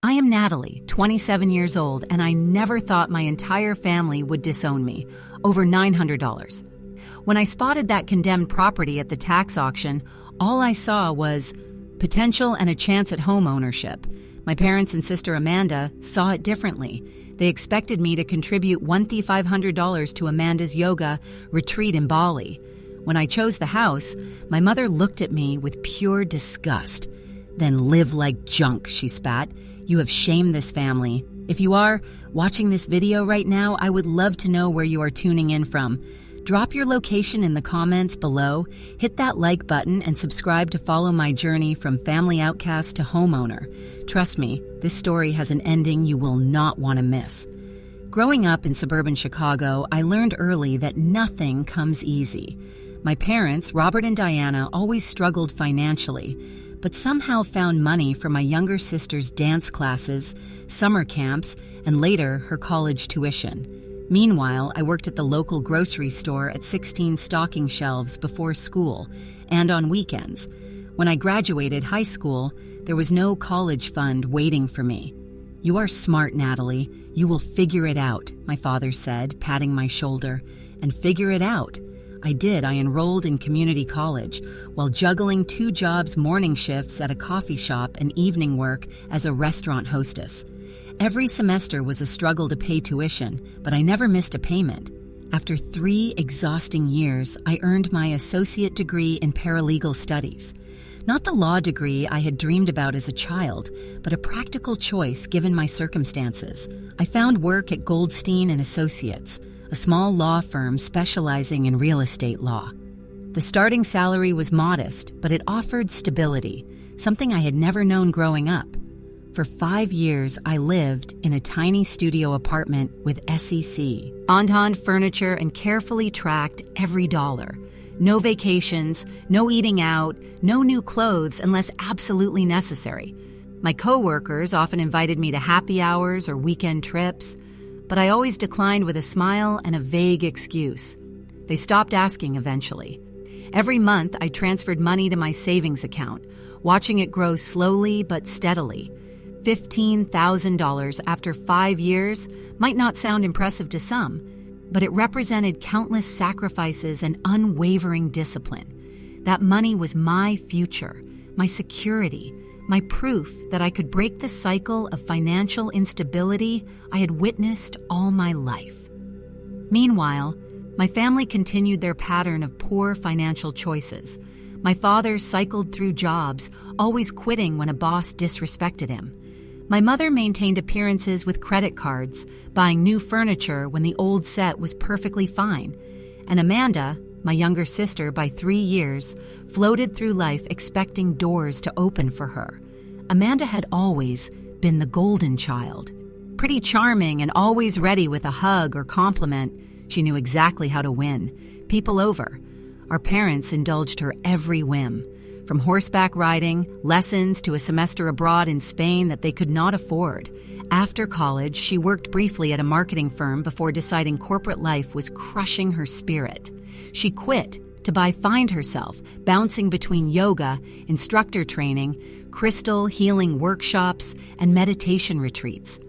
I am Natalie, 27 years old, and I never thought my entire family would disown me. Over $900. When I spotted that condemned property at the tax auction, all I saw was potential and a chance at home ownership. My parents and sister Amanda saw it differently. They expected me to contribute $1,500 to Amanda's yoga retreat in Bali. When I chose the house, my mother looked at me with pure disgust. "Then live like junk," she spat. "You have shamed this family. If you are watching this video right now, I would love to know where you are tuning in from. Drop your location in the comments below, hit that like button, and subscribe to follow my journey from family outcast to homeowner. Trust me, this story has an ending you will not want to miss. Growing up in suburban Chicago, I learned early that nothing comes easy. My parents, Robert and Diana, always struggled financially, but somehow found money for my younger sister's dance classes, summer camps, and later her college tuition. Meanwhile, I worked at the local grocery store at 16 stocking shelves before school and on weekends. When I graduated high school, there was no college fund waiting for me. "You are smart, Natalie. You will figure it out," my father said, patting my shoulder. And figure it out. I did. I enrolled in community college while juggling 2 jobs, morning shifts at a coffee shop and evening work as a restaurant hostess. Every semester was a struggle to pay tuition, but I never missed a payment. After 3 exhausting years, I earned my associate degree in paralegal studies. Not the law degree I had dreamed about as a child, but a practical choice given my circumstances. I found work at Goldstein and Associates, a small law firm specializing in real estate law. The starting salary was modest, but it offered stability, something I had never known growing up. For 5 years, I lived in a tiny studio apartment with SEC, on-hand furniture, and carefully tracked every dollar. No vacations, no eating out, no new clothes unless absolutely necessary. My coworkers often invited me to happy hours or weekend trips, but I always declined with a smile and a vague excuse. They stopped asking eventually. Every month, I transferred money to my savings account, watching it grow slowly but steadily. $15,000 after 5 years might not sound impressive to some, but it represented countless sacrifices and unwavering discipline. That money was my future, my security, my proof that I could break the cycle of financial instability I had witnessed all my life. Meanwhile, my family continued their pattern of poor financial choices. My father cycled through jobs, always quitting when a boss disrespected him. My mother maintained appearances with credit cards, buying new furniture when the old set was perfectly fine. And Amanda, my younger sister by 3 years, floated through life expecting doors to open for her. Amanda had always been the golden child. Pretty charming and always ready with a hug or compliment, she knew exactly how to win people over. Our parents indulged her every whim, from horseback riding, lessons, to a semester abroad in Spain that they could not afford. After college, she worked briefly at a marketing firm before deciding corporate life was crushing her spirit. She quit to find herself bouncing between yoga, instructor training, crystal healing workshops, and meditation retreats.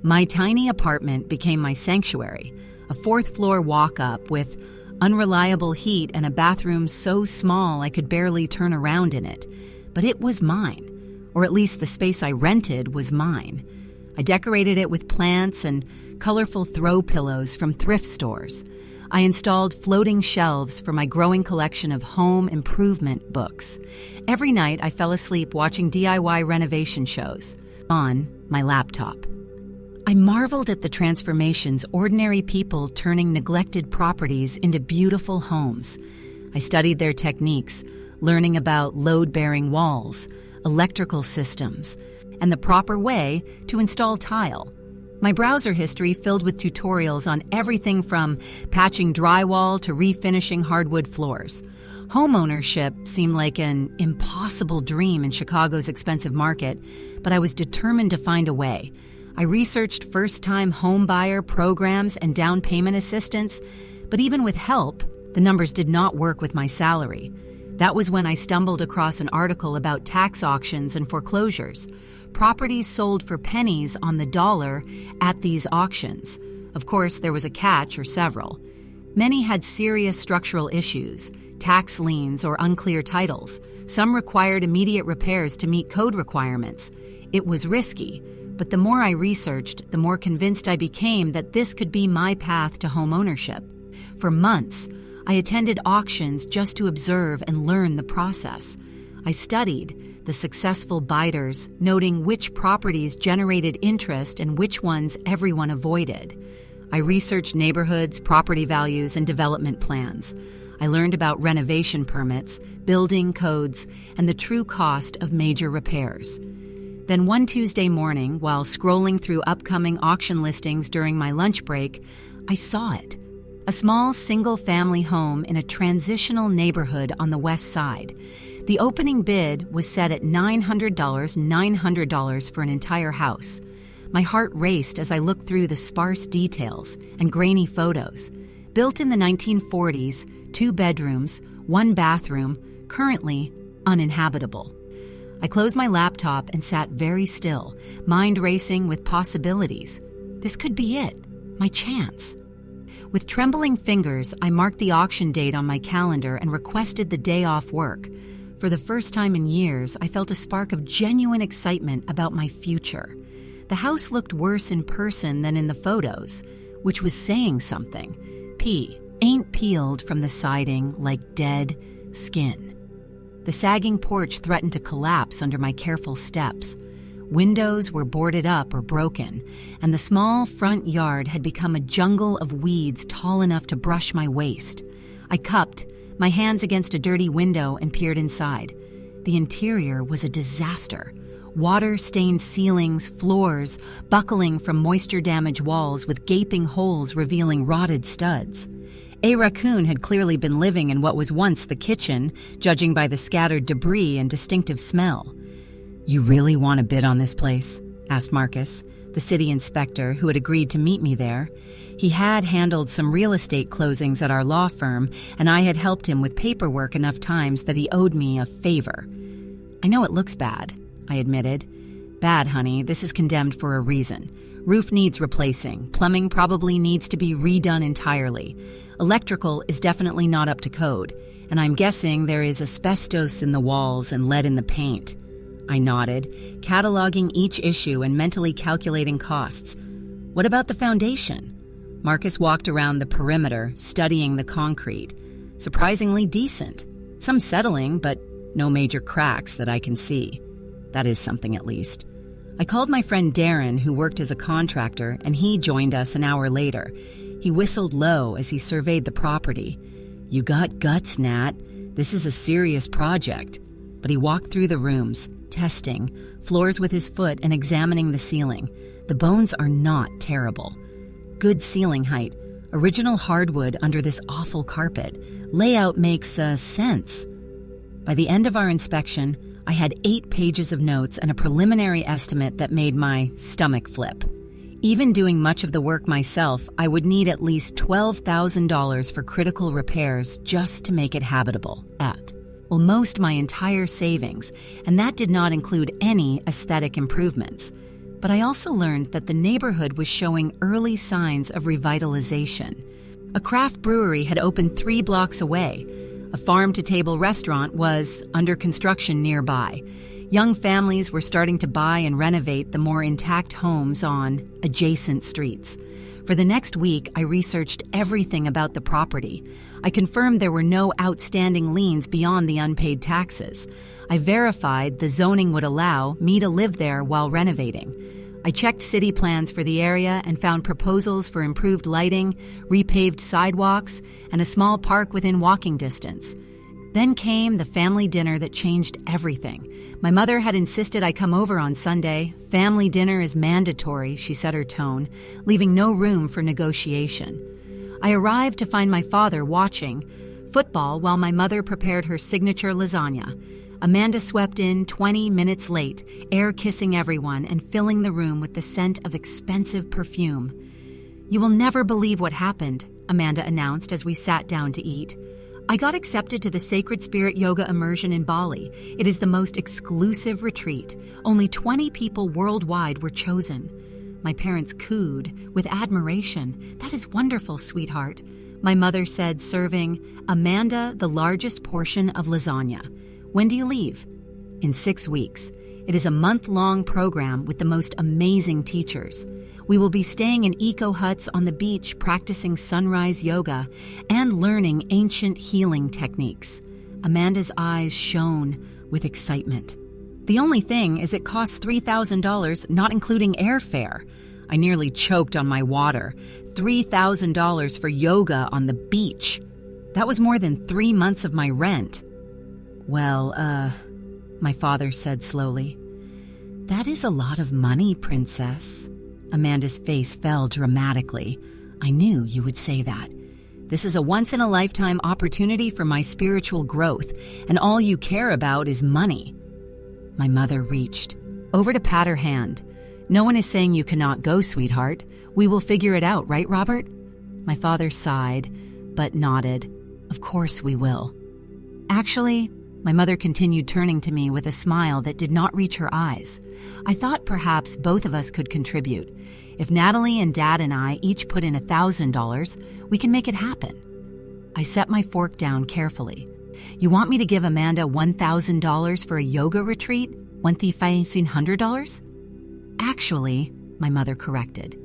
My tiny apartment became my sanctuary, a 4th-floor walk-up with unreliable heat and a bathroom so small I could barely turn around in it. But it was mine, or at least the space I rented was mine. I decorated it with plants and colorful throw pillows from thrift stores. I installed floating shelves for my growing collection of home improvement books. Every night, I fell asleep watching DIY renovation shows on my laptop. I marveled at the transformations ordinary people turning neglected properties into beautiful homes. I studied their techniques, learning about load-bearing walls, electrical systems, and the proper way to install tile. My browser history filled with tutorials on everything from patching drywall to refinishing hardwood floors. Homeownership seemed like an impossible dream in Chicago's expensive market, but I was determined to find a way. I researched first-time home buyer programs and down payment assistance, but even with help, the numbers did not work with my salary. That was when I stumbled across an article about tax auctions and foreclosures. Properties sold for pennies on the dollar at these auctions. Of course, there was a catch or several. Many had serious structural issues, tax liens or unclear titles. Some required immediate repairs to meet code requirements. It was risky, but the more I researched, the more convinced I became that this could be my path to home ownership. For months, I attended auctions just to observe and learn the process. I studied the successful bidders, noting which properties generated interest and which ones everyone avoided. I researched neighborhoods, property values, and development plans. I learned about renovation permits, building codes, and the true cost of major repairs. Then one Tuesday morning, while scrolling through upcoming auction listings during my lunch break, I saw it. A small single-family home in a transitional neighborhood on the west side. The opening bid was set at $900 for an entire house. My heart raced as I looked through the sparse details and grainy photos. Built in the 1940s, 2 bedrooms, 1 bathroom, currently uninhabitable. I closed my laptop and sat very still, mind racing with possibilities. This could be it, my chance. With trembling fingers, I marked the auction date on my calendar and requested the day off work. For the first time in years, I felt a spark of genuine excitement about my future. The house looked worse in person than in the photos, which was saying something. Ain't peeled from the siding like dead skin. The sagging porch threatened to collapse under my careful steps. Windows were boarded up or broken, and the small front yard had become a jungle of weeds tall enough to brush my waist. I cupped my hands against a dirty window and peered inside. The interior was a disaster. Water-stained ceilings, floors, buckling from moisture-damaged walls with gaping holes revealing rotted studs. A raccoon had clearly been living in what was once the kitchen, judging by the scattered debris and distinctive smell. "You really want to bid on this place?" asked Marcus, the city inspector who had agreed to meet me there. He had handled some real estate closings at our law firm, and I had helped him with paperwork enough times that he owed me a favor. "I know it looks bad," I admitted. "Bad, honey. This is condemned for a reason. Roof needs replacing. Plumbing probably needs to be redone entirely. Electrical is definitely not up to code, and I'm guessing there is asbestos in the walls and lead in the paint." I nodded, cataloging each issue and mentally calculating costs. "What about the foundation?" Marcus walked around the perimeter, studying the concrete. "Surprisingly decent. Some settling, but no major cracks that I can see. That is something at least." I called my friend Darren, who worked as a contractor, and he joined us an hour later. He whistled low as he surveyed the property. "You got guts, Nat. This is a serious project." But he walked through the rooms, testing floors with his foot and examining the ceiling. The bones are not terrible. Good ceiling height, original hardwood under this awful carpet. Layout makes sense. By the end of our inspection, I had 8 pages of notes and a preliminary estimate that made my stomach flip. Even doing much of the work myself, I would need at least $12,000 for critical repairs just to make it habitable. Almost my entire savings, and that did not include any aesthetic improvements. But I also learned that the neighborhood was showing early signs of revitalization. A craft brewery had opened 3 blocks away. A farm-to-table restaurant was under construction nearby. Young families were starting to buy and renovate the more intact homes on adjacent streets. For the next week, I researched everything about the property. I confirmed there were no outstanding liens beyond the unpaid taxes. I verified the zoning would allow me to live there while renovating. I checked city plans for the area and found proposals for improved lighting, repaved sidewalks, and a small park within walking distance. Then came the family dinner that changed everything. My mother had insisted I come over on Sunday. "Family dinner is mandatory," she set her tone, leaving no room for negotiation. I arrived to find my father watching football while my mother prepared her signature lasagna. Amanda swept in 20 minutes late, air-kissing everyone and filling the room with the scent of expensive perfume. "You will never believe what happened," Amanda announced as we sat down to eat. I got accepted to the Sacred Spirit Yoga Immersion in Bali. It is the most exclusive retreat. Only 20 people worldwide were chosen. My parents cooed with admiration. That is wonderful, sweetheart. My mother said, serving Amanda the largest portion of lasagna. When do you leave? In 6 weeks. It is a month-long program with the most amazing teachers. We will be staying in eco-huts on the beach practicing sunrise yoga and learning ancient healing techniques. Amanda's eyes shone with excitement. The only thing is it costs $3,000, not including airfare. I nearly choked on my water. $3,000 for yoga on the beach. That was more than 3 months of my rent. Well, my father said slowly. That is a lot of money, princess. Amanda's face fell dramatically. I knew you would say that. This is a once-in-a-lifetime opportunity for my spiritual growth, and all you care about is money. My mother reached over to pat her hand. No one is saying you cannot go, sweetheart. We will figure it out, right, Robert? My father sighed, but nodded. Of course we will. Actually, my mother continued, turning to me with a smile that did not reach her eyes. I thought perhaps both of us could contribute. If Natalie and Dad and I each put in $1,000, we can make it happen. I set my fork down carefully. You want me to give Amanda $1,000 for a yoga retreat? $1,500? Actually, my mother corrected.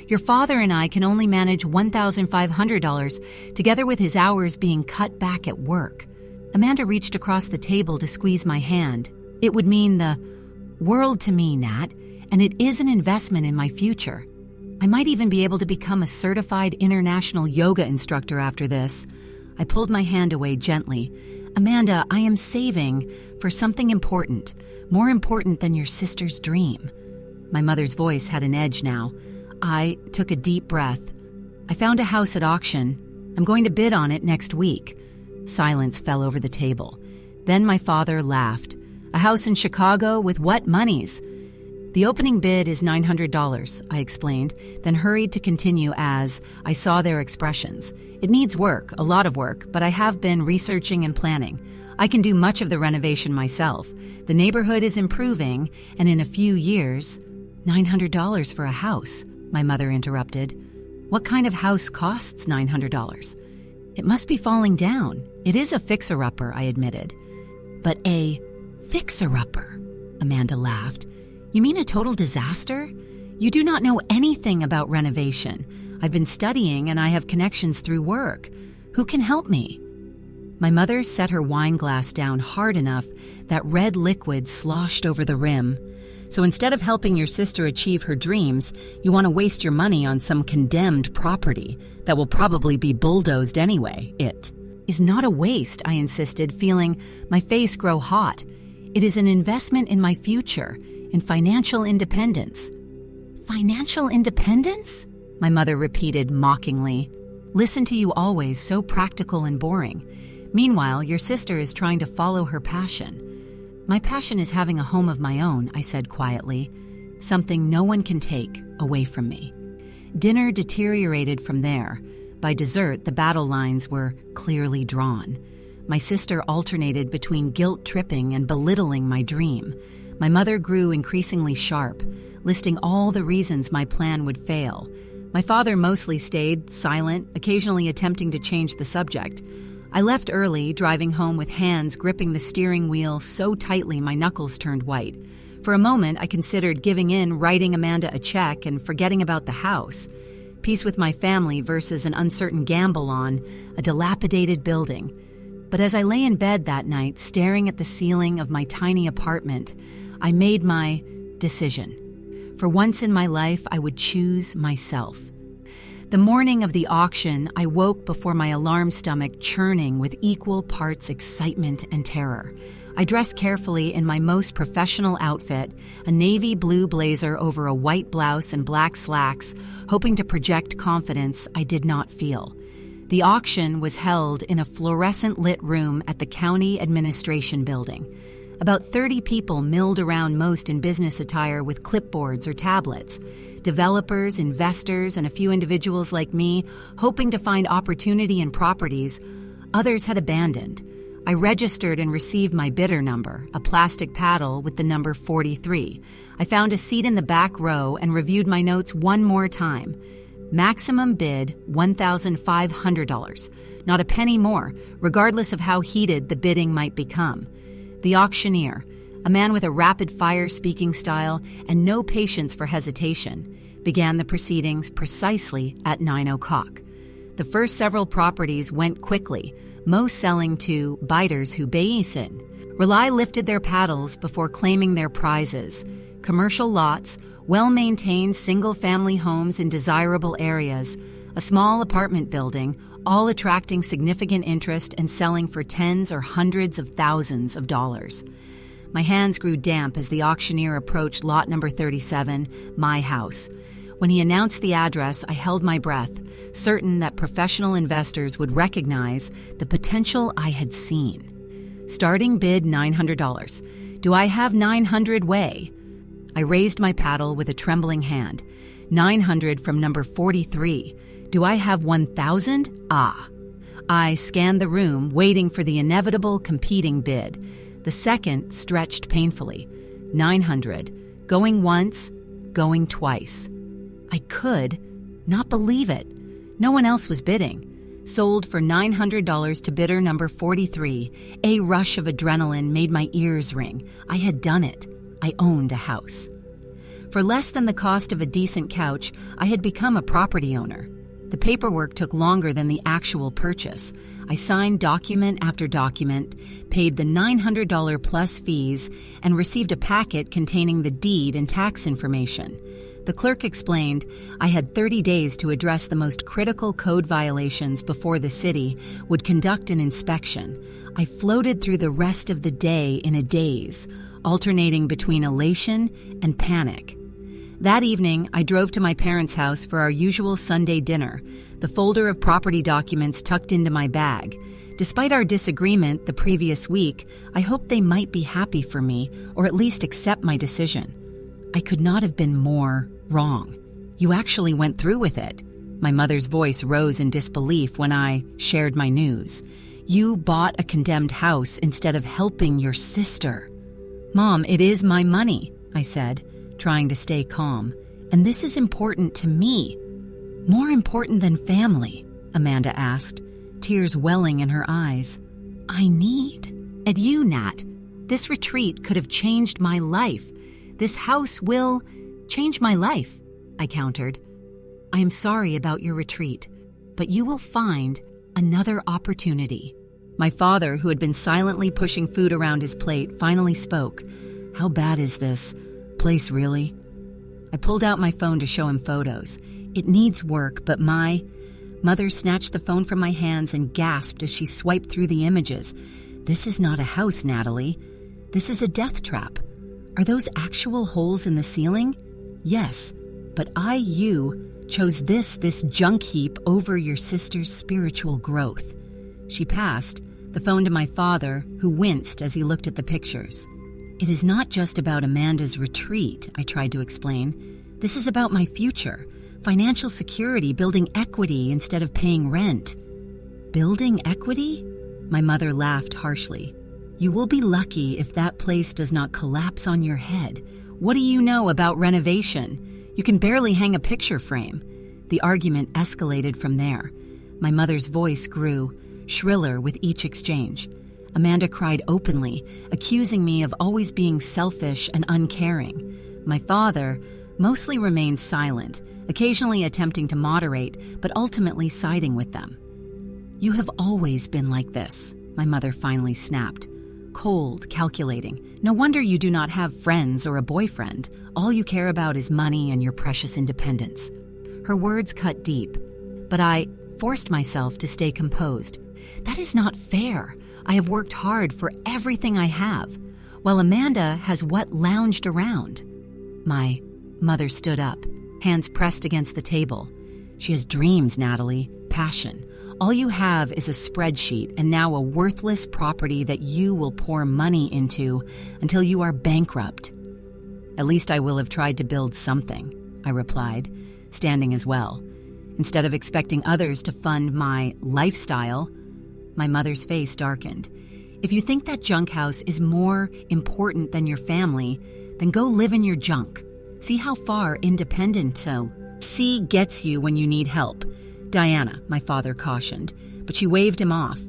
Your father and I can only manage $1,500 together with his hours being cut back at work. Amanda reached across the table to squeeze my hand. It would mean the world to me, Nat, and it is an investment in my future. I might even be able to become a certified international yoga instructor after this. I pulled my hand away gently. Amanda, I am saving for something important, more important than your sister's dream. My mother's voice had an edge now. I took a deep breath. I found a house at auction. I'm going to bid on it next week. Silence fell over the table. Then my father laughed. A house in Chicago with what monies? The opening bid is $900, I explained, then hurried to continue as I saw their expressions. It needs work, a lot of work, but I have been researching and planning. I can do much of the renovation myself. The neighborhood is improving, and in a few years... $900 for a house, my mother interrupted. What kind of house costs $900? It must be falling down. It is a fixer-upper, I admitted. But a fixer-upper, Amanda laughed. You mean a total disaster? You do not know anything about renovation. I've been studying and I have connections through work. Who can help me? My mother set her wine glass down hard enough that red liquid sloshed over the rim. So instead of helping your sister achieve her dreams, you want to waste your money on some condemned property that will probably be bulldozed anyway. It is not a waste, I insisted, feeling my face grow hot. It is an investment in my future, in financial independence. Financial independence? My mother repeated mockingly. Listen to you always, so practical and boring. Meanwhile, your sister is trying to follow her passion. My passion is having a home of my own, I said quietly, something no one can take away from me. Dinner deteriorated from there. By dessert, the battle lines were clearly drawn. My sister alternated between guilt-tripping and belittling my dream. My mother grew increasingly sharp, listing all the reasons my plan would fail. My father mostly stayed silent, occasionally attempting to change the subject. I left early, driving home with hands gripping the steering wheel so tightly my knuckles turned white. For a moment, I considered giving in, writing Amanda a check, and forgetting about the house. Peace with my family versus an uncertain gamble on a dilapidated building. But as I lay in bed that night, staring at the ceiling of my tiny apartment, I made my decision. For once in my life, I would choose myself. The morning of the auction, I woke before my alarm stomach churning with equal parts excitement and terror. I dressed carefully in my most professional outfit, a navy blue blazer over a white blouse and black slacks, hoping to project confidence I did not feel. The auction was held in a fluorescent-lit room at the County Administration Building. About 30 people milled around, most in business attire with clipboards or tablets. Developers, investors, and a few individuals like me, hoping to find opportunity in properties Others had abandoned. I registered and received my bidder number, a plastic paddle with the number 43. I found a seat in the back row and reviewed my notes one more time. Maximum bid, $1,500. Not a penny more, regardless of how heated the bidding might become. The auctioneer, a man with a rapid-fire speaking style and no patience for hesitation, began the proceedings precisely at 9 o'clock. The first several properties went quickly, most selling to biders who bayisin. Rely lifted their paddles before claiming their prizes. Commercial lots, well-maintained single-family homes in desirable areas, a small apartment building, all attracting significant interest and selling for tens or hundreds of thousands of dollars. My hands grew damp as the auctioneer approached lot number 37, my house. When he announced the address, I held my breath, certain that professional investors would recognize the potential I had seen. Starting bid $900. Do I have 900 way? I raised my paddle with a trembling hand. 900 from number 43. Do I have 1,000? Ah. I scanned the room, waiting for the inevitable competing bid. The second stretched painfully. 900. Going once, going twice. I could not believe it. No one else was bidding. Sold for $900 to bidder number 43. A rush of adrenaline made my ears ring. I had done it. I owned a house. For less than the cost of a decent couch, I had become a property owner. The paperwork took longer than the actual purchase. I signed document after document, paid the $900 plus fees, and received a packet containing the deed and tax information. The clerk explained I had 30 days to address the most critical code violations before the city would conduct an inspection. I floated through the rest of the day in a daze, alternating between elation and panic. That evening, I drove to my parents' house for our usual Sunday dinner, the folder of property documents tucked into my bag. Despite our disagreement the previous week, I hoped they might be happy for me, or at least accept my decision. I could not have been more wrong. You actually went through with it. My mother's voice rose in disbelief when I shared my news. You bought a condemned house instead of helping your sister. Mom, it is my money, I said, trying to stay calm. And this is important to me. More important than family, Amanda asked, tears welling in her eyes. I need. And you, Nat. This retreat could have changed my life. This house will change my life, I countered. I am sorry about your retreat, but you will find another opportunity. My father, who had been silently pushing food around his plate, finally spoke. How bad is this place, really? I pulled out my phone to show him photos. It needs work, but my mother snatched the phone from my hands and gasped as she swiped through the images. This is not a house, Natalie. This is a death trap. Are those actual holes in the ceiling? Yes, but you chose this junk heap over your sister's spiritual growth. She passed the phone to my father, who winced as he looked at the pictures. It is not just about Amanda's retreat, I tried to explain. This is about my future, financial security, building equity instead of paying rent. Building equity? My mother laughed harshly. You will be lucky if that place does not collapse on your head. What do you know about renovation? You can barely hang a picture frame. The argument escalated from there. My mother's voice grew, shriller with each exchange. Amanda cried openly, accusing me of always being selfish and uncaring. My father mostly remained silent, occasionally attempting to moderate, but ultimately siding with them. You have always been like this, my mother finally snapped. Cold, calculating. No wonder you do not have friends or a boyfriend. All you care about is money and your precious independence. Her words cut deep, but I forced myself to stay composed. That is not fair. I have worked hard for everything I have, while Amanda has what lounged around. My mother stood up, hands pressed against the table. She has dreams, Natalie, passion. All you have is a spreadsheet and now a worthless property that you will pour money into until you are bankrupt. At least I will have tried to build something, I replied, standing as well. Instead of expecting others to fund my lifestyle, My mother's face darkened. If you think that junk house is more important than your family, then go live in your junk. See how far independent C gets you when you need help. Diana, my father cautioned, but she waved him off.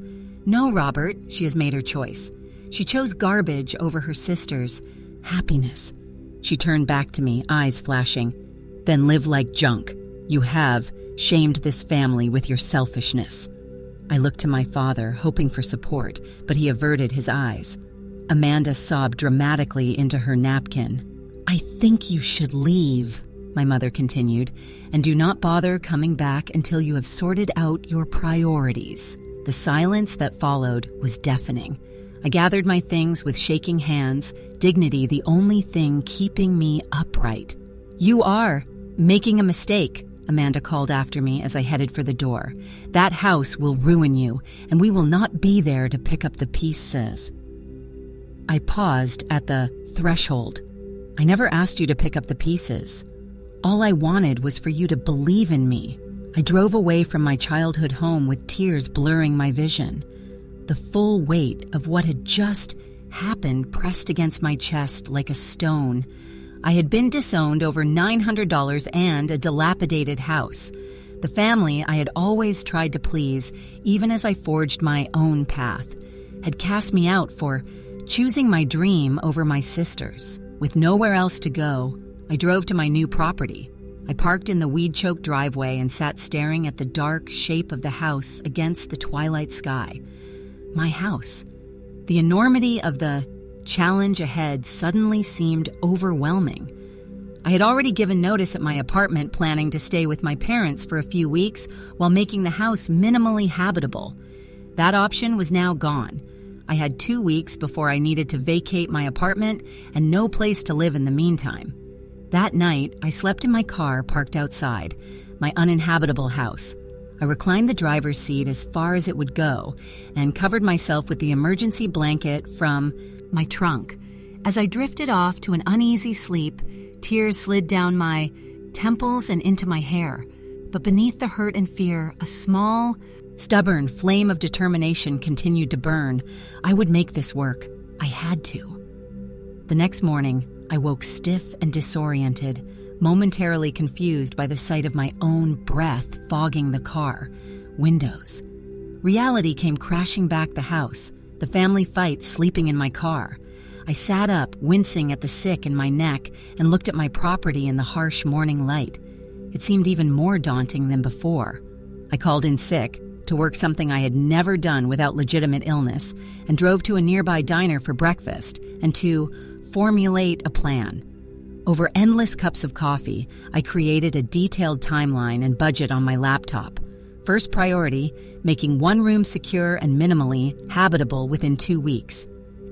No, Robert, she has made her choice. She chose garbage over her sister's happiness. She turned back to me, eyes flashing. Then live like junk. You have shamed this family with your selfishness. I looked to my father, hoping for support, but he averted his eyes. Amanda sobbed dramatically into her napkin. I think you should leave, my mother continued, and do not bother coming back until you have sorted out your priorities. The silence that followed was deafening. I gathered my things with shaking hands, dignity the only thing keeping me upright. You are making a mistake, Amanda called after me as I headed for the door. That house will ruin you, and we will not be there to pick up the pieces. I paused at the threshold. I never asked you to pick up the pieces. All I wanted was for you to believe in me. I drove away from my childhood home with tears blurring my vision. The full weight of what had just happened pressed against my chest like a stone. I had been disowned over $900 and a dilapidated house. The family I had always tried to please, even as I forged my own path, had cast me out for choosing my dream over my sister's. With nowhere else to go, I drove to my new property. I parked in the weed-choked driveway and sat staring at the dark shape of the house against the twilight sky. My house. The enormity of the challenge ahead suddenly seemed overwhelming. I had already given notice at my apartment, planning to stay with my parents for a few weeks while making the house minimally habitable. That option was now gone. I had 2 weeks before I needed to vacate my apartment and no place to live in the meantime. That night, I slept in my car parked outside, my uninhabitable house. I reclined the driver's seat as far as it would go and covered myself with the emergency blanket from my trunk. As I drifted off to an uneasy sleep, tears slid down my temples and into my hair. But beneath the hurt and fear, a small, stubborn flame of determination continued to burn. I would make this work. I had to. The next morning, I woke stiff and disoriented, momentarily confused by the sight of my own breath fogging the car, windows. Reality came crashing back the house, the family fight sleeping in my car. I sat up, wincing at the sick in my neck, and looked at my property in the harsh morning light. It seemed even more daunting than before. I called in sick to work something I had never done without legitimate illness, and drove to a nearby diner for breakfast and to formulate a plan. Over endless cups of coffee, I created a detailed timeline and budget on my laptop. First priority, making one room secure and minimally habitable within 2 weeks.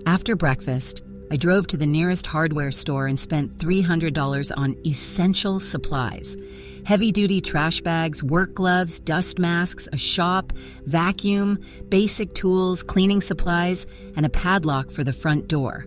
After breakfast, I drove to the nearest hardware store and spent $300 on essential supplies. Heavy-duty trash bags, work gloves, dust masks, a shop, vacuum, basic tools, cleaning supplies, and a padlock for the front door.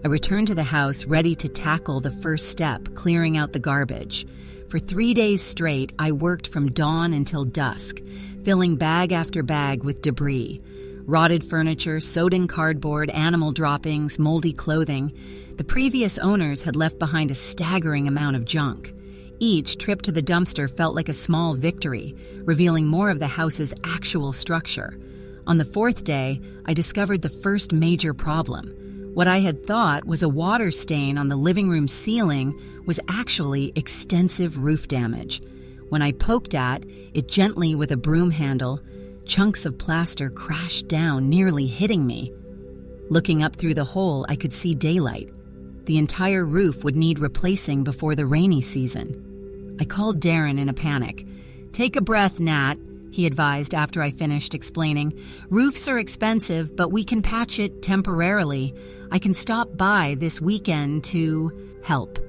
I returned to the house ready to tackle the first step, clearing out the garbage. For 3 days straight, I worked from dawn until dusk, filling bag after bag with debris. Rotted furniture, sewed-in cardboard, animal droppings, moldy clothing. The previous owners had left behind a staggering amount of junk. Each trip to the dumpster felt like a small victory, revealing more of the house's actual structure. On the 4th day, I discovered the first major problem. What I had thought was a water stain on the living room ceiling was actually extensive roof damage. When I poked at it gently with a broom handle, chunks of plaster crashed down, nearly hitting me. Looking up through the hole, I could see daylight. The entire roof would need replacing before the rainy season. I called Darren in a panic. "Take a breath, Nat," he advised after I finished explaining. "Roofs are expensive, but we can patch it temporarily. I can stop by this weekend to help."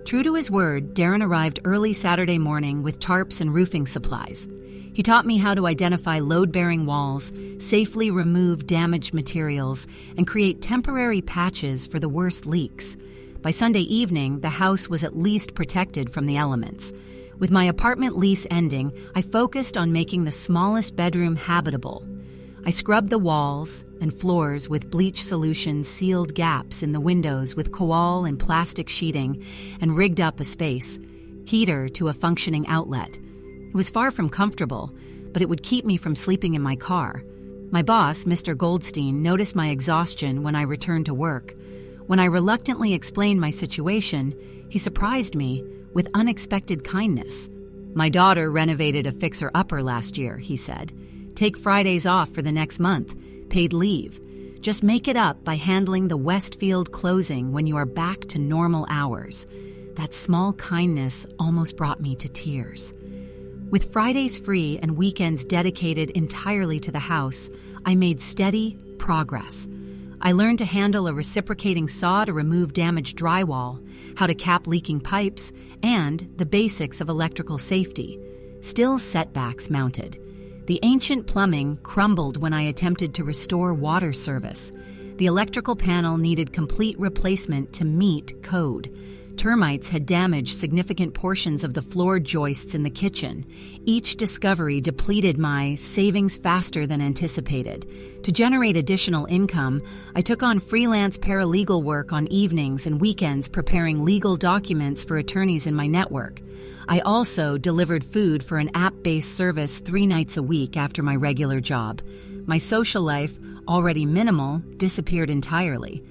True to his word, Darren arrived early Saturday morning with tarps and roofing supplies. He taught me how to identify load-bearing walls, safely remove damaged materials, and create temporary patches for the worst leaks. By Sunday evening, the house was at least protected from the elements. With my apartment lease ending, I focused on making the smallest bedroom habitable. I scrubbed the walls and floors with bleach solution, sealed gaps in the windows with koal and plastic sheeting, and rigged up a space heater to a functioning outlet. It was far from comfortable, but it would keep me from sleeping in my car. My boss, Mr. Goldstein, noticed my exhaustion when I returned to work. When I reluctantly explained my situation, he surprised me with unexpected kindness. "My daughter renovated a fixer-upper last year," he said. "Take Fridays off for the next month, paid leave. Just make it up by handling the Westfield closing when you are back to normal hours." That small kindness almost brought me to tears. With Fridays free and weekends dedicated entirely to the house, I made steady progress. I learned to handle a reciprocating saw to remove damaged drywall, how to cap leaking pipes, and the basics of electrical safety. Still setbacks mounted. The ancient plumbing crumbled when I attempted to restore water service. The electrical panel needed complete replacement to meet code. Termites had damaged significant portions of the floor joists in the kitchen. Each discovery depleted my savings faster than anticipated. To generate additional income, I took on freelance paralegal work on evenings and weekends, preparing legal documents for attorneys in my network. I also delivered food for an app-based service 3 nights a week after my regular job. My social life, already minimal, disappeared entirely.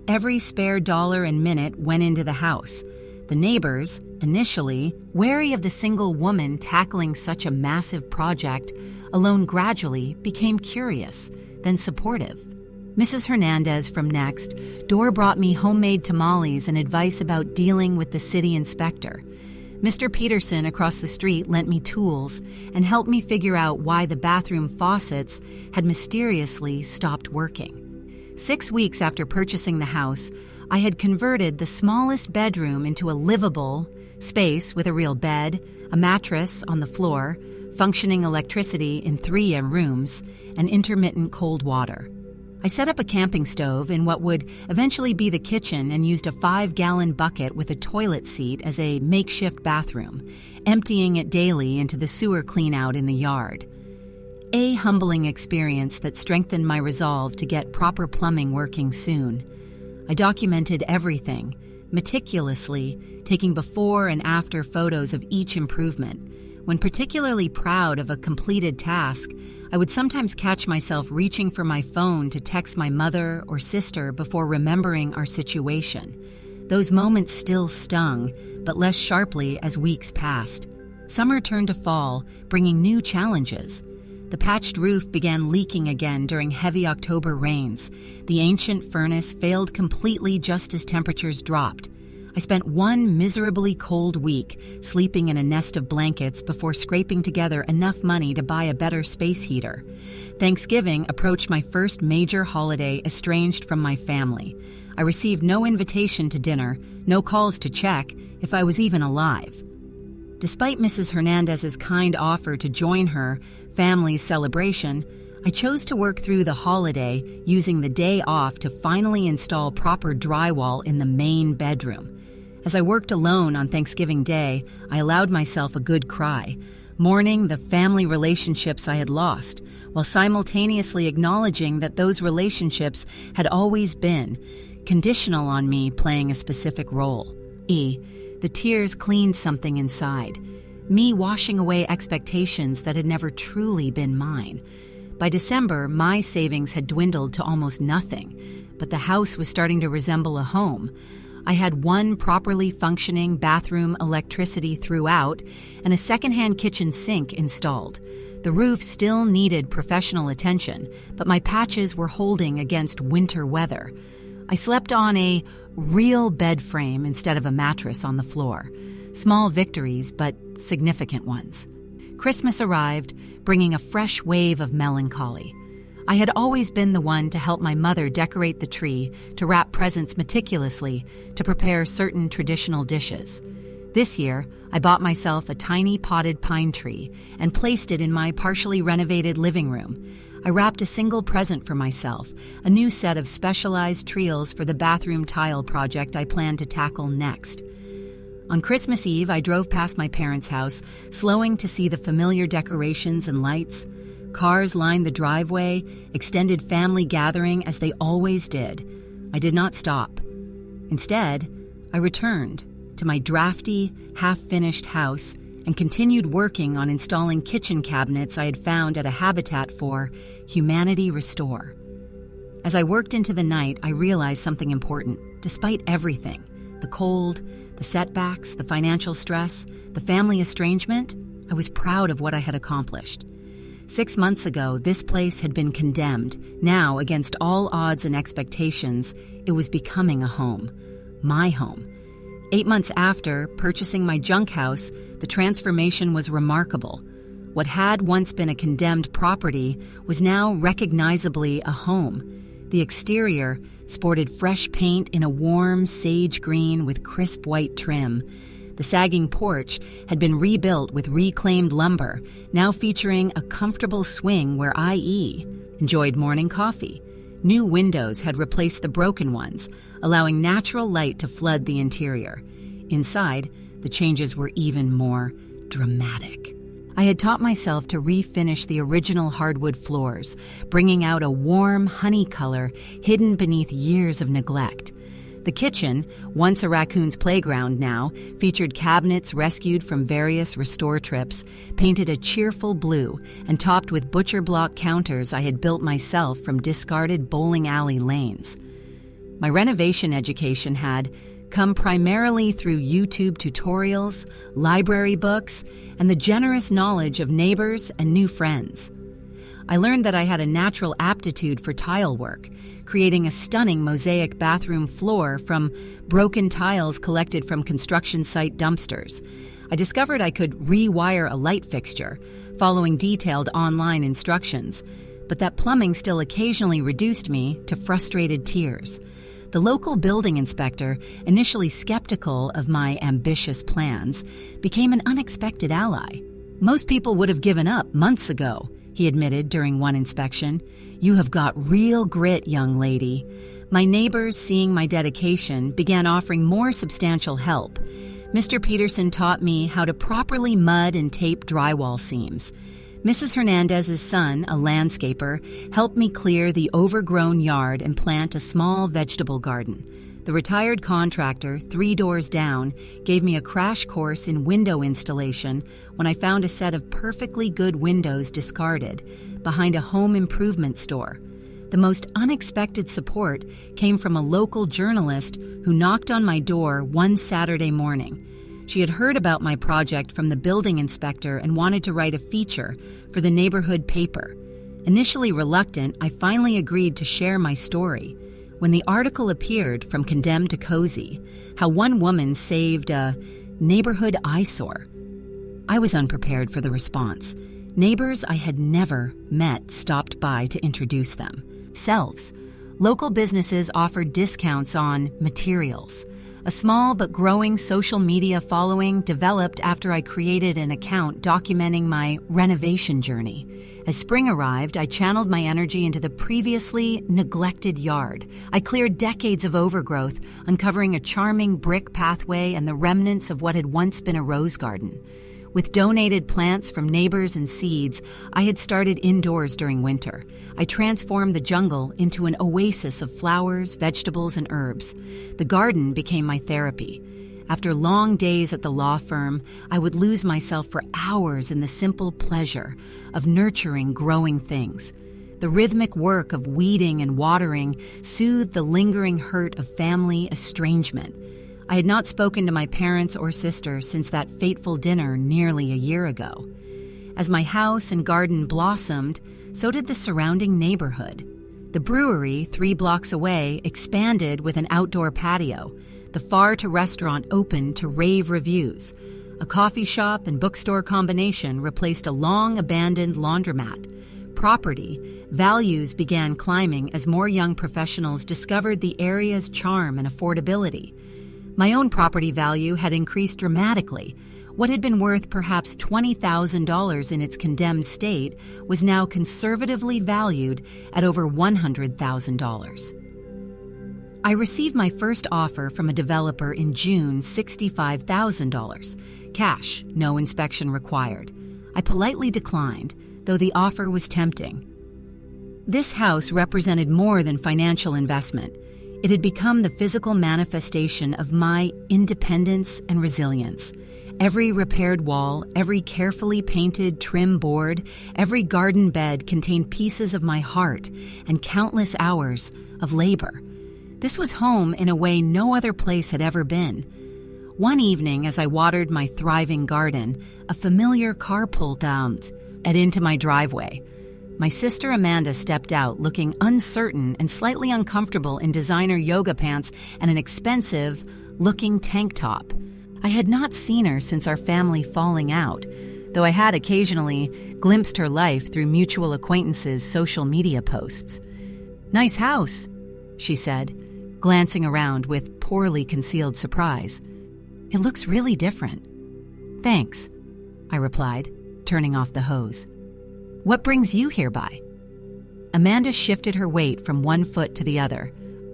Every spare dollar and minute went into the house. The neighbors, initially wary of the single woman tackling such a massive project alone, gradually became curious, then supportive. Mrs. Hernandez from next door brought me homemade tamales and advice about dealing with the city inspector. Mr. Peterson across the street lent me tools and helped me figure out why the bathroom faucets had mysteriously stopped working. 6 weeks after purchasing the house, I had converted the smallest bedroom into a livable space with a real bed, a mattress on the floor, functioning electricity in 3 rooms, and intermittent cold water. I set up a camping stove in what would eventually be the kitchen and used a 5-gallon bucket with a toilet seat as a makeshift bathroom, emptying it daily into the sewer cleanout in the yard. A humbling experience that strengthened my resolve to get proper plumbing working soon. I documented everything, meticulously, taking before and after photos of each improvement. When particularly proud of a completed task, I would sometimes catch myself reaching for my phone to text my mother or sister before remembering our situation. Those moments still stung, but less sharply as weeks passed. Summer turned to fall, bringing new challenges. The patched roof began leaking again during heavy October rains. The ancient furnace failed completely just as temperatures dropped. I spent 1 miserably cold week sleeping in a nest of blankets before scraping together enough money to buy a better space heater. Thanksgiving approached, my first major holiday estranged from my family. I received no invitation to dinner, no calls to check if I was even alive. Despite Mrs. Hernandez's kind offer to join her family's celebration, I chose to work through the holiday using the day off to finally install proper drywall in the main bedroom. As I worked alone on Thanksgiving Day, I allowed myself a good cry, mourning the family relationships I had lost, while simultaneously acknowledging that those relationships had always been conditional on me playing a specific role. The tears cleaned something inside, me washing away expectations that had never truly been mine. By December, my savings had dwindled to almost nothing, but the house was starting to resemble a home. I had 1 properly functioning bathroom, electricity throughout, and a secondhand kitchen sink installed. The roof still needed professional attention, but my patches were holding against winter weather. I slept on a real bed frame instead of a mattress on the floor. Small victories, but significant ones. Christmas arrived, bringing a fresh wave of melancholy. I had always been the one to help my mother decorate the tree, to wrap presents meticulously, to prepare certain traditional dishes. This year, I bought myself a tiny potted pine tree and placed it in my partially renovated living room. I wrapped a single present for myself, a new set of specialized trios for the bathroom tile project I plan to tackle next. On Christmas Eve, I drove past my parents' house, slowing to see the familiar decorations and lights. Cars lined the driveway, extended family gathering as they always did. I did not stop. Instead, I returned to my drafty, half-finished house and continued working on installing kitchen cabinets I had found at a habitat for Humanity Restore. As I worked into the night, I realized something important. Despite everything, the cold, the setbacks, the financial stress, the family estrangement, I was proud of what I had accomplished. 6 months ago, this place had been condemned. Now, against all odds and expectations, it was becoming a home. My home. 8 months after purchasing my junk house, the transformation was remarkable. What had once been a condemned property was now recognizably a home. The exterior sported fresh paint in a warm sage green with crisp white trim. The sagging porch had been rebuilt with reclaimed lumber, now featuring a comfortable swing where I enjoyed morning coffee. New windows had replaced the broken ones, allowing natural light to flood the interior. Inside, the changes were even more dramatic. I had taught myself to refinish the original hardwood floors, bringing out a warm honey color hidden beneath years of neglect. The kitchen, once a raccoon's playground now, featured cabinets rescued from various restore trips, painted a cheerful blue, and topped with butcher block counters I had built myself from discarded bowling alley lanes. My renovation education had come primarily through YouTube tutorials, library books, and the generous knowledge of neighbors and new friends. I learned that I had a natural aptitude for tile work, creating a stunning mosaic bathroom floor from broken tiles collected from construction site dumpsters. I discovered I could rewire a light fixture, following detailed online instructions, but that plumbing still occasionally reduced me to frustrated tears. The local building inspector, initially skeptical of my ambitious plans, became an unexpected ally. "Most people would have given up months ago," he admitted during one inspection. "You have got real grit, young lady." My neighbors, seeing my dedication, began offering more substantial help. Mr. Peterson taught me how to properly mud and tape drywall seams. Mrs. Hernandez's son, a landscaper, helped me clear the overgrown yard and plant a small vegetable garden. The retired contractor, 3 doors down, gave me a crash course in window installation when I found a set of perfectly good windows discarded behind a home improvement store. The most unexpected support came from a local journalist who knocked on my door one Saturday morning. She had heard about my project from the building inspector and wanted to write a feature for the neighborhood paper. Initially reluctant, I finally agreed to share my story. When the article appeared, From Condemned to Cozy, how one woman saved a neighborhood eyesore, I was unprepared for the response. Neighbors I had never met stopped by to introduce themselves. Local businesses offered discounts on materials. A small but growing social media following developed after I created an account documenting my renovation journey. As spring arrived, I channeled my energy into the previously neglected yard. I cleared decades of overgrowth, uncovering a charming brick pathway and the remnants of what had once been a rose garden. With donated plants from neighbors and seeds, I had started indoors during winter. I transformed the jungle into an oasis of flowers, vegetables, and herbs. The garden became my therapy. After long days at the law firm, I would lose myself for hours in the simple pleasure of nurturing growing things. The rhythmic work of weeding and watering soothed the lingering hurt of family estrangement. I had not spoken to my parents or sister since that fateful dinner nearly a year ago. As my house and garden blossomed, so did the surrounding neighborhood. The brewery, 3 blocks away, expanded with an outdoor patio. The Far-To restaurant opened to rave reviews. A coffee shop and bookstore combination replaced a long-abandoned laundromat. Property values began climbing as more young professionals discovered the area's charm and affordability. My own property value had increased dramatically. What had been worth perhaps $20,000 in its condemned state was now conservatively valued at over $100,000. I received my first offer from a developer in June, $65,000. Cash, no inspection required. I politely declined, though the offer was tempting. This house represented more than financial investment. It had become the physical manifestation of my independence and resilience. Every repaired wall, every carefully painted trim board, every garden bed contained pieces of my heart and countless hours of labor. This was home in a way no other place had ever been. One evening, as I watered my thriving garden, a familiar car pulled down and into my driveway. My sister Amanda stepped out, looking uncertain and slightly uncomfortable in designer yoga pants and an expensive-looking tank top. I had not seen her since our family falling out, though I had occasionally glimpsed her life through mutual acquaintances' social media posts. "Nice house," she said, glancing around with poorly concealed surprise. "It looks really different." "Thanks," I replied, turning off the hose. "What brings you here by?" Amanda shifted her weight from one foot to the other.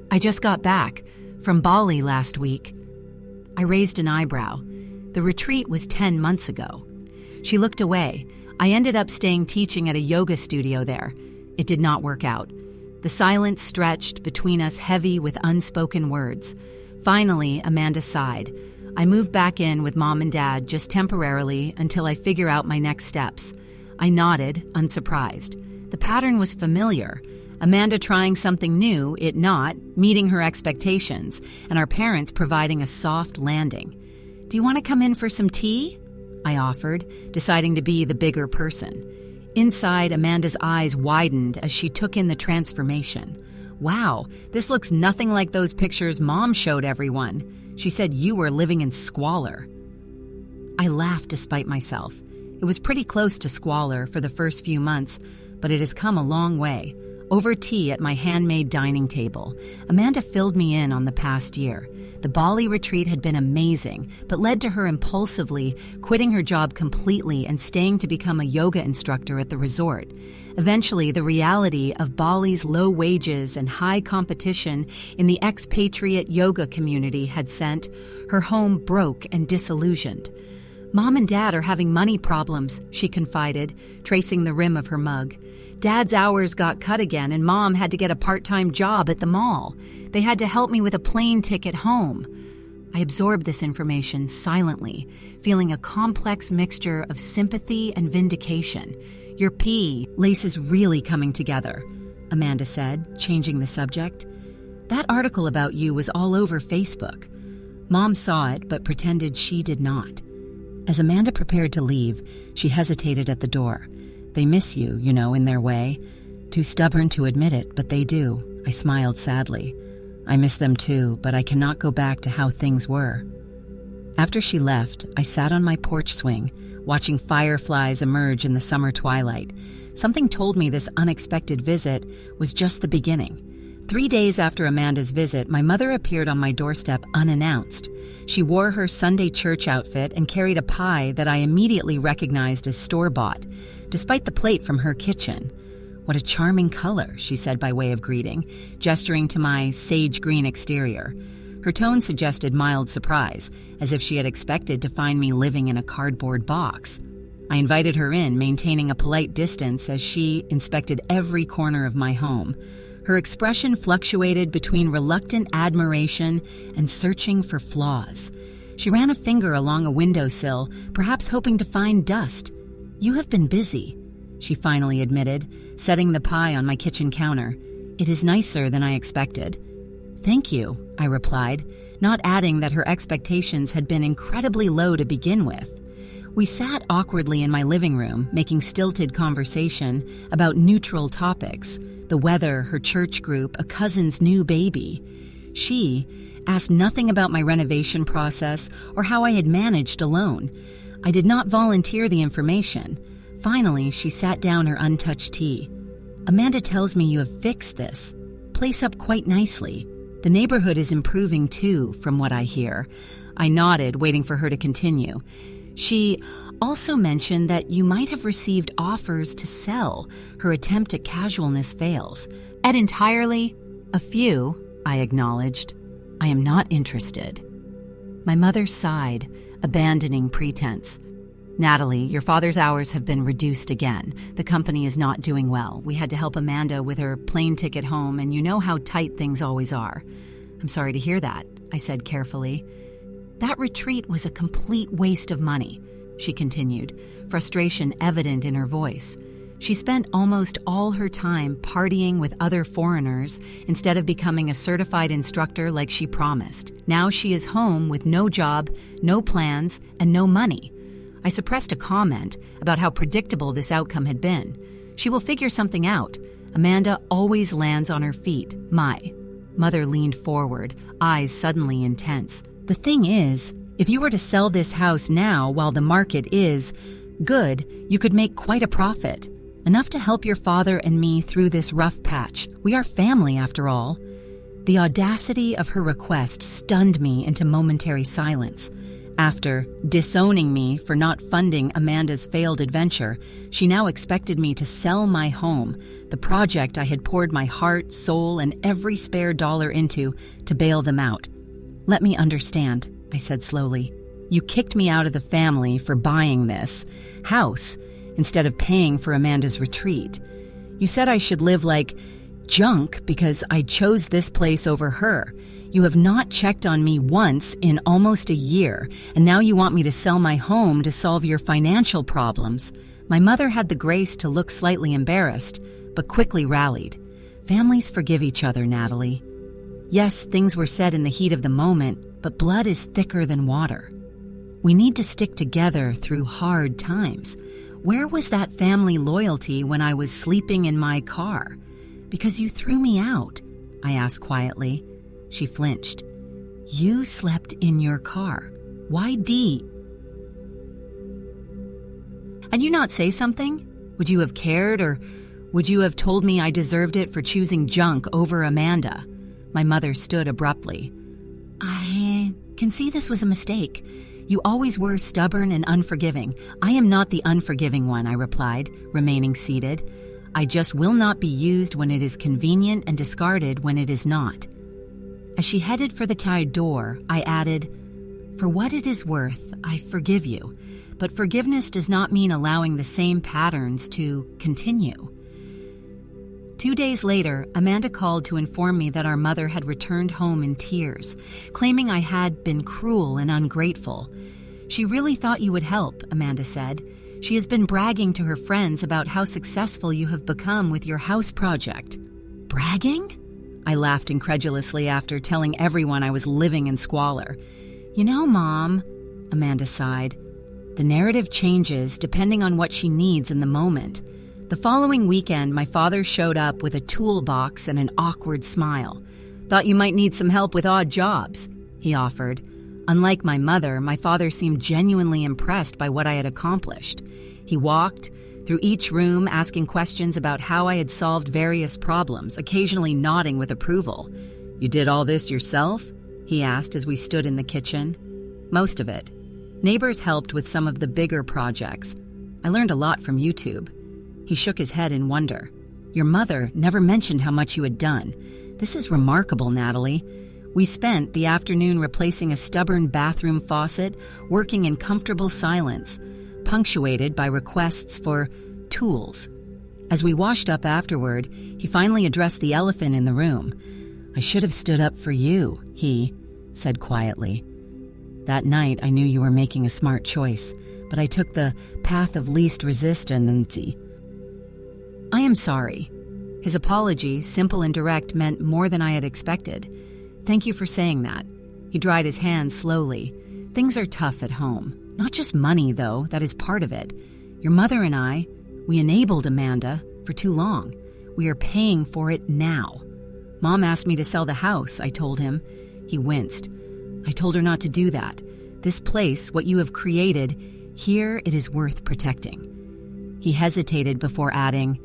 "I just got back from Bali last week." I raised an eyebrow. The retreat was 10 months ago. She looked away. I ended up staying teaching at a yoga studio there. It did not work out. The silence stretched between us, heavy with unspoken words. Finally, Amanda sighed. I moved back in with Mom and Dad just temporarily until I figure out my next steps. I nodded, unsurprised. The pattern was familiar. Amanda trying something new, it not, meeting her expectations, and our parents providing a soft landing. "Do you want to come in for some tea?" I offered, deciding to be the bigger person. Inside, Amanda's eyes widened as she took in the transformation. "Wow, this looks nothing like those pictures Mom showed everyone. She said you were living in squalor." I laughed despite myself. It was pretty close to squalor for the first few months, but it has come a long way. Over tea at my handmade dining table, Amanda filled me in on the past year. The Bali retreat had been amazing, but led to her impulsively quitting her job completely and staying to become a yoga instructor at the resort. Eventually, the reality of Bali's low wages and high competition in the expatriate yoga community had sent her home broke and disillusioned. "Mom and Dad are having money problems," she confided, tracing the rim of her mug. "Dad's hours got cut again, and Mom had to get a part-time job at the mall. They had to help me with a plane ticket home." I absorbed this information silently, feeling a complex mixture of sympathy and vindication. "Your lace is really coming together," Amanda said, changing the subject. "That article about you was all over Facebook." Mom saw it, but pretended she did not. As Amanda prepared to leave, she hesitated at the door. "They miss you, in their way. Too stubborn to admit it, but they do." I smiled sadly. "I miss them too, but I cannot go back to how things were." After she left, I sat on my porch swing, watching fireflies emerge in the summer twilight. Something told me this unexpected visit was just the beginning. 3 days after Amanda's visit, my mother appeared on my doorstep unannounced. She wore her Sunday church outfit and carried a pie that I immediately recognized as store-bought, despite the plate from her kitchen. "What a charming color," she said by way of greeting, gesturing to my sage green exterior. Her tone suggested mild surprise, as if she had expected to find me living in a cardboard box. I invited her in, maintaining a polite distance as she inspected every corner of my home. Her expression fluctuated between reluctant admiration and searching for flaws. She ran a finger along a windowsill, perhaps hoping to find dust. "You have been busy," she finally admitted, setting the pie on my kitchen counter. "It is nicer than I expected." "Thank you," I replied, not adding that her expectations had been incredibly low to begin with. We sat awkwardly in my living room, making stilted conversation about neutral topics: the weather, her church group, a cousin's new baby. She asked nothing about my renovation process or how I had managed alone. I did not volunteer the information. Finally, she sat down her untouched tea. "Amanda tells me you have fixed this place up quite nicely. The neighborhood is improving too, from what I hear." I nodded, waiting for her to continue. She also mentioned that you might have received offers to sell. Her attempt at casualness fails. "At entirely a few," I acknowledged. "I am not interested." My mother sighed, abandoning pretense. Natalie, your father's hours have been reduced again. The company is not doing well. We had to help Amanda with her plane ticket home, and you know how tight things always are. I'm sorry to hear that, I said carefully. That retreat was a complete waste of money, she continued, frustration evident in her voice. She spent almost all her time partying with other foreigners instead of becoming a certified instructor like she promised. Now she is home with no job, no plans, and no money. I suppressed a comment about how predictable this outcome had been. She will figure something out. Amanda always lands on her feet. Mother leaned forward, eyes suddenly intense. The thing is, if you were to sell this house now while the market is good, you could make quite a profit. Enough to help your father and me through this rough patch. We are family, after all. The audacity of her request stunned me into momentary silence. After disowning me for not funding Amanda's failed adventure, she now expected me to sell my home, the project I had poured my heart, soul, and every spare dollar into, to bail them out. Let me understand, I said slowly. You kicked me out of the family for buying this house instead of paying for Amanda's retreat. You said I should live like junk because I chose this place over her. You have not checked on me once in almost a year, and now you want me to sell my home to solve your financial problems. My mother had the grace to look slightly embarrassed, but quickly rallied. Families forgive each other, Natalie. Yes, things were said in the heat of the moment, but blood is thicker than water. We need to stick together through hard times. Where was that family loyalty when I was sleeping in my car? Because you threw me out, I asked quietly. She flinched. You slept in your car. Why D? Had you not say something? Would you have cared, or would you have told me I deserved it for choosing junk over Amanda? My mother stood abruptly. I can see this was a mistake. You always were stubborn and unforgiving. I am not the unforgiving one, I replied, remaining seated. I just will not be used when it is convenient and discarded when it is not. As she headed for the tide door, I added, For what it is worth, I forgive you, but forgiveness does not mean allowing the same patterns to continue. 2 days later, Amanda called to inform me that our mother had returned home in tears, claiming I had been cruel and ungrateful. She really thought you would help, Amanda said. She has been bragging to her friends about how successful you have become with your house project. Bragging? I laughed incredulously after telling everyone I was living in squalor. You know, Mom, Amanda sighed, the narrative changes depending on what she needs in the moment. The following weekend, my father showed up with a toolbox and an awkward smile. Thought you might need some help with odd jobs, he offered. Unlike my mother, my father seemed genuinely impressed by what I had accomplished. He walked through each room asking questions about how I had solved various problems, occasionally nodding with approval. You did all this yourself? He asked as we stood in the kitchen. Most of it. Neighbors helped with some of the bigger projects. I learned a lot from YouTube. He shook his head in wonder. Your mother never mentioned how much you had done. This is remarkable, Natalie. We spent the afternoon replacing a stubborn bathroom faucet, working in comfortable silence, punctuated by requests for tools. As we washed up afterward, he finally addressed the elephant in the room. I should have stood up for you, he said quietly. That night, I knew you were making a smart choice, but I took the path of least resistance. I am sorry. His apology, simple and direct, meant more than I had expected. Thank you for saying that. He dried his hands slowly. Things are tough at home. Not just money, though, that is part of it. Your mother and I, we enabled Amanda for too long. We are paying for it now. Mom asked me to sell the house, I told him. He winced. I told her not to do that. This place, what you have created, here it is worth protecting. He hesitated before adding,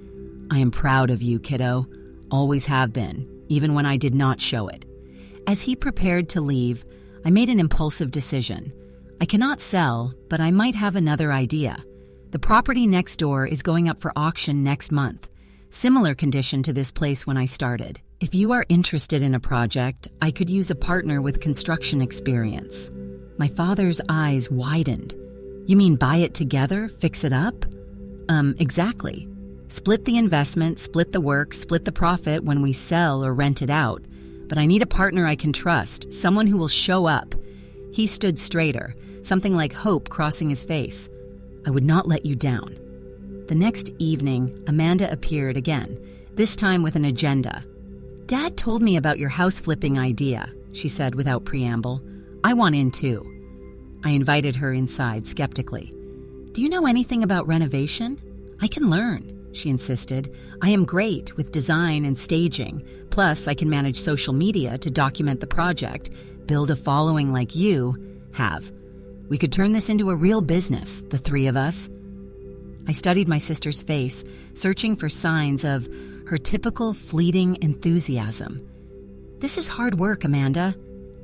I am proud of you, kiddo. Always have been, even when I did not show it. As he prepared to leave, I made an impulsive decision. I cannot sell, but I might have another idea. The property next door is going up for auction next month. Similar condition to this place when I started. If you are interested in a project, I could use a partner with construction experience. My father's eyes widened. You mean buy it together, fix it up? Exactly. Split the investment, split the work, split the profit when we sell or rent it out. But I need a partner I can trust, someone who will show up. He stood straighter, something like hope crossing his face. I would not let you down. The next evening, Amanda appeared again, this time with an agenda. Dad told me about your house flipping idea, she said without preamble. I want in too. I invited her inside skeptically. Do you know anything about renovation? I can learn, she insisted. I am great with design and staging. Plus, I can manage social media to document the project, build a following like you have. We could turn this into a real business, the three of us. I studied my sister's face, searching for signs of her typical fleeting enthusiasm. This is hard work, Amanda.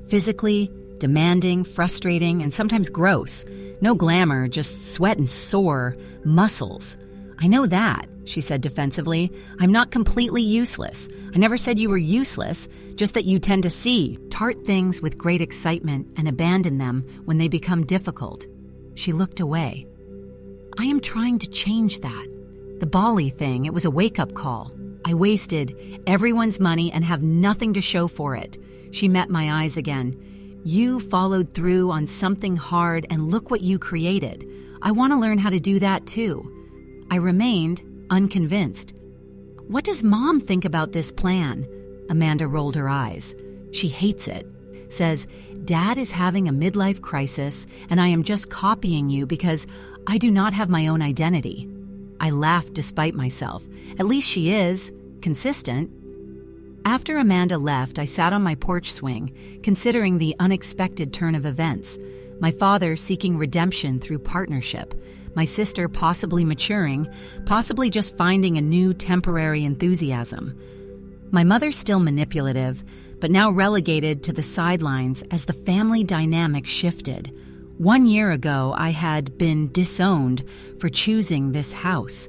Physically, demanding, frustrating, and sometimes gross. No glamour, just sweat and sore muscles. I know that, she said defensively. I'm not completely useless. I never said you were useless, just that you tend to see tart things with great excitement and abandon them when they become difficult. She looked away. I am trying to change that. The Bali thing, it was a wake-up call. I wasted everyone's money and have nothing to show for it. She met my eyes again. You followed through on something hard and look what you created. I want to learn how to do that too. I remained unconvinced. What does Mom think about this plan? Amanda rolled her eyes. She hates it. Says, Dad is having a midlife crisis and I am just copying you because I do not have my own identity. I laughed despite myself. At least she is consistent. After Amanda left, I sat on my porch swing, considering the unexpected turn of events. My father seeking redemption through partnership. My sister possibly maturing, possibly just finding a new temporary enthusiasm. My mother still manipulative, but now relegated to the sidelines as the family dynamic shifted. 1 year ago, I had been disowned for choosing this house.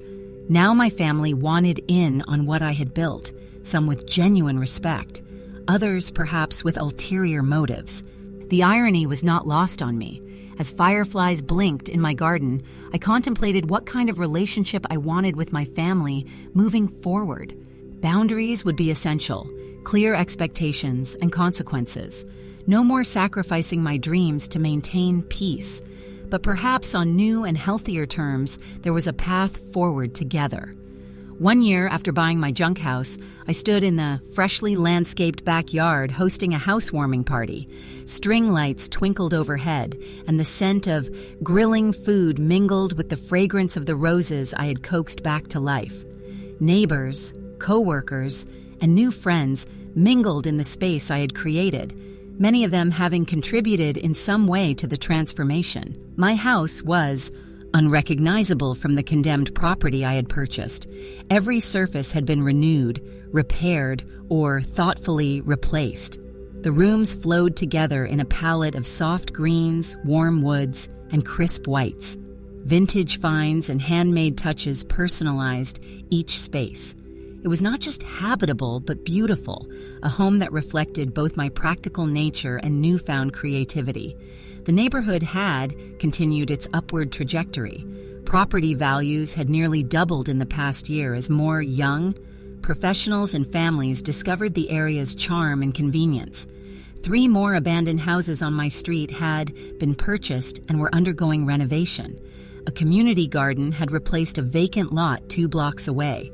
Now my family wanted in on what I had built, some with genuine respect, others perhaps with ulterior motives. The irony was not lost on me. As fireflies blinked in my garden, I contemplated what kind of relationship I wanted with my family moving forward. Boundaries would be essential, clear expectations and consequences. No more sacrificing my dreams to maintain peace. But perhaps on new and healthier terms, there was a path forward together. 1 year after buying my junk house, I stood in the freshly landscaped backyard hosting a housewarming party. String lights twinkled overhead, and the scent of grilling food mingled with the fragrance of the roses I had coaxed back to life. Neighbors, co-workers, and new friends mingled in the space I had created, many of them having contributed in some way to the transformation. My house was unrecognizable from the condemned property I had purchased. Every surface had been renewed, repaired, or thoughtfully replaced. The rooms flowed together in a palette of soft greens, warm woods, and crisp whites. Vintage finds and handmade touches personalized each space. It was not just habitable, but beautiful, a home that reflected both my practical nature and newfound creativity. The neighborhood had continued its upward trajectory. Property values had nearly doubled in the past year as more young professionals and families discovered the area's charm and convenience. 3 more abandoned houses on my street had been purchased and were undergoing renovation. A community garden had replaced a vacant lot 2 blocks away.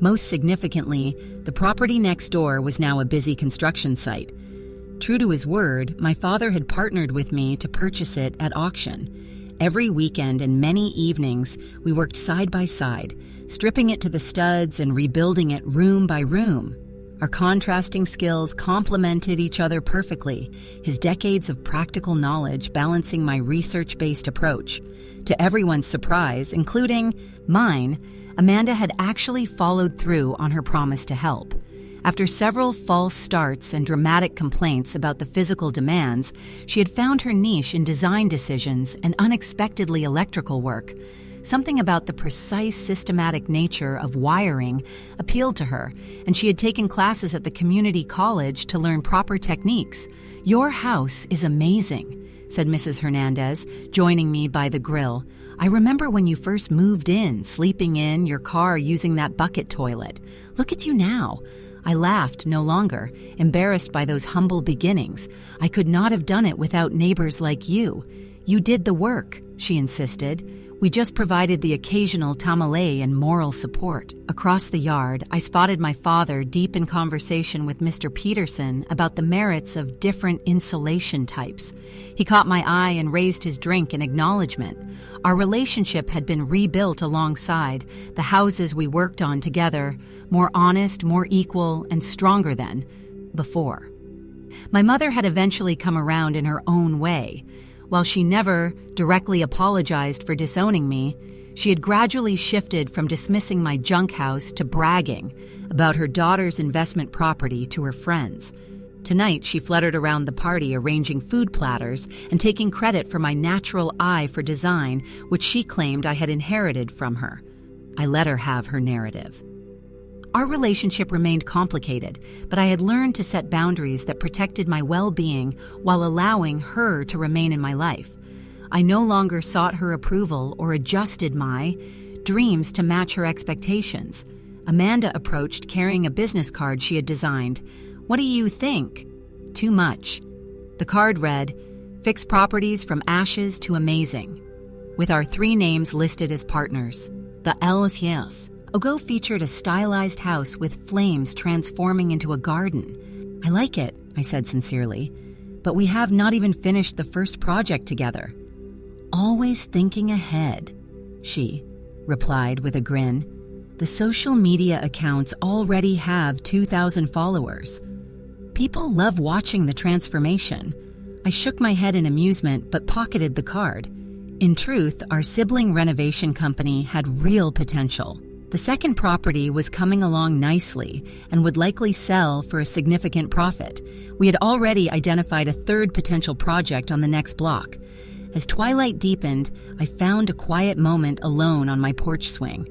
Most significantly, the property next door was now a busy construction site. True to his word, my father had partnered with me to purchase it at auction. Every weekend and many evenings, we worked side by side, stripping it to the studs and rebuilding it room by room. Our contrasting skills complemented each other perfectly, his decades of practical knowledge balancing my research-based approach. To everyone's surprise, including mine, Amanda had actually followed through on her promise to help. After several false starts and dramatic complaints about the physical demands, she had found her niche in design decisions and unexpectedly electrical work. Something about the precise, systematic nature of wiring appealed to her, and she had taken classes at the community college to learn proper techniques. "Your house is amazing," said Mrs. Hernandez, joining me by the grill. "I remember when you first moved in, sleeping in your car using that bucket toilet. Look at you now." I laughed no longer, embarrassed by those humble beginnings. "I could not have done it without neighbors like you." "You did the work," she insisted. "We just provided the occasional tamale and moral support." Across the yard, I spotted my father deep in conversation with Mr. Peterson about the merits of different insulation types. He caught my eye and raised his drink in acknowledgement. Our relationship had been rebuilt alongside the houses we worked on together, more honest, more equal, and stronger than before. My mother had eventually come around in her own way. While she never directly apologized for disowning me, she had gradually shifted from dismissing my junk house to bragging about her daughter's investment property to her friends. Tonight, she fluttered around the party arranging food platters and taking credit for my natural eye for design, which she claimed I had inherited from her. I let her have her narrative. Our relationship remained complicated, but I had learned to set boundaries that protected my well-being while allowing her to remain in my life. I no longer sought her approval or adjusted my dreams to match her expectations. Amanda approached carrying a business card she had designed. "What do you think?" "Too much." The card read, "Fix properties from ashes to amazing," with our 3 names listed as partners. The Yes. Ogo featured a stylized house with flames transforming into a garden. "I like it," I said sincerely, "but we have not even finished the first project together." "Always thinking ahead," she replied with a grin. "The social media accounts already have 2,000 followers. People love watching the transformation." I shook my head in amusement but pocketed the card. In truth, our sibling renovation company had real potential. The second property was coming along nicely and would likely sell for a significant profit. We had already identified a third potential project on the next block. As twilight deepened, I found a quiet moment alone on my porch swing.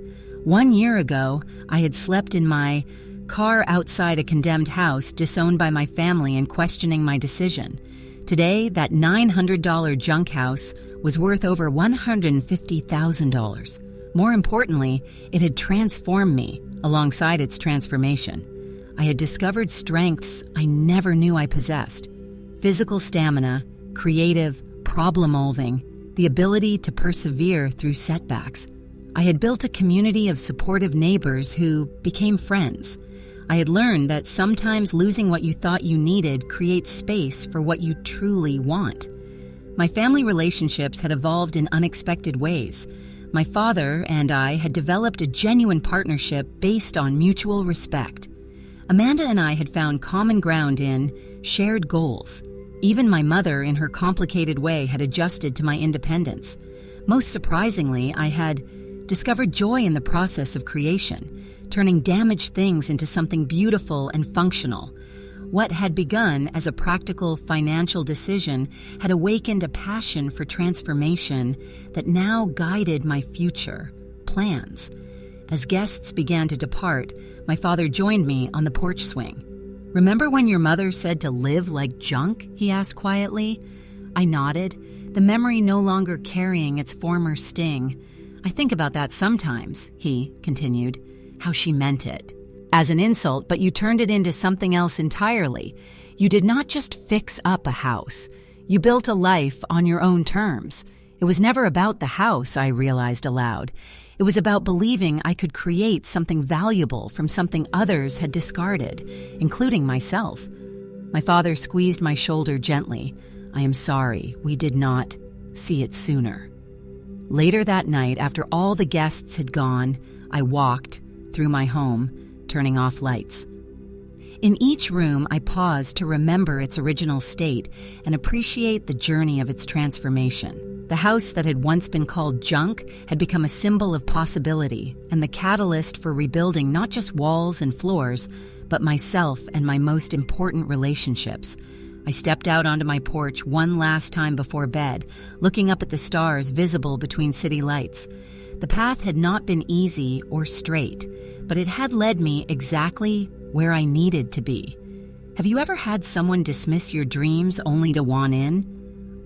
1 year ago, I had slept in my car outside a condemned house, disowned by my family and questioning my decision. Today, that $900 junk house was worth over $150,000. More importantly, it had transformed me alongside its transformation. I had discovered strengths I never knew I possessed. Physical stamina, creative, problem-solving, the ability to persevere through setbacks. I had built a community of supportive neighbors who became friends. I had learned that sometimes losing what you thought you needed creates space for what you truly want. My family relationships had evolved in unexpected ways. My father and I had developed a genuine partnership based on mutual respect. Amanda and I had found common ground in shared goals. Even my mother, in her complicated way, had adjusted to my independence. Most surprisingly, I had discovered joy in the process of creation, turning damaged things into something beautiful and functional. What had begun as a practical financial decision had awakened a passion for transformation that now guided my future plans. As guests began to depart, my father joined me on the porch swing. "Remember when your mother said to live like junk?" he asked quietly. I nodded, the memory no longer carrying its former sting. "I think about that sometimes," he continued, "how she meant it as an insult, but you turned it into something else entirely. You did not just fix up a house. You built a life on your own terms. It was never about the house," I realized aloud. It was about believing I could create something valuable from something others had discarded, including myself. My father squeezed my shoulder gently. "I am sorry we did not see it sooner." Later that night, after all the guests had gone, I walked through my home, turning off lights. In each room, I paused to remember its original state and appreciate the journey of its transformation. The house that had once been called junk had become a symbol of possibility and the catalyst for rebuilding not just walls and floors, but myself and my most important relationships. I stepped out onto my porch one last time before bed, looking up at the stars visible between city lights. The path had not been easy or straight, but it had led me exactly where I needed to be. Have you ever had someone dismiss your dreams only to want in?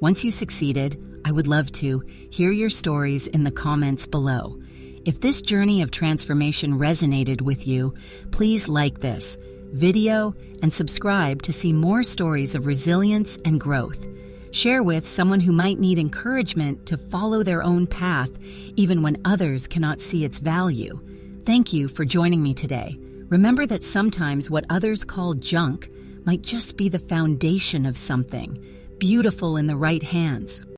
Once you succeeded, I would love to hear your stories in the comments below. If this journey of transformation resonated with you, please like this video and subscribe to see more stories of resilience and growth. Share with someone who might need encouragement to follow their own path, even when others cannot see its value. Thank you for joining me today. Remember that sometimes what others call junk might just be the foundation of something beautiful in the right hands.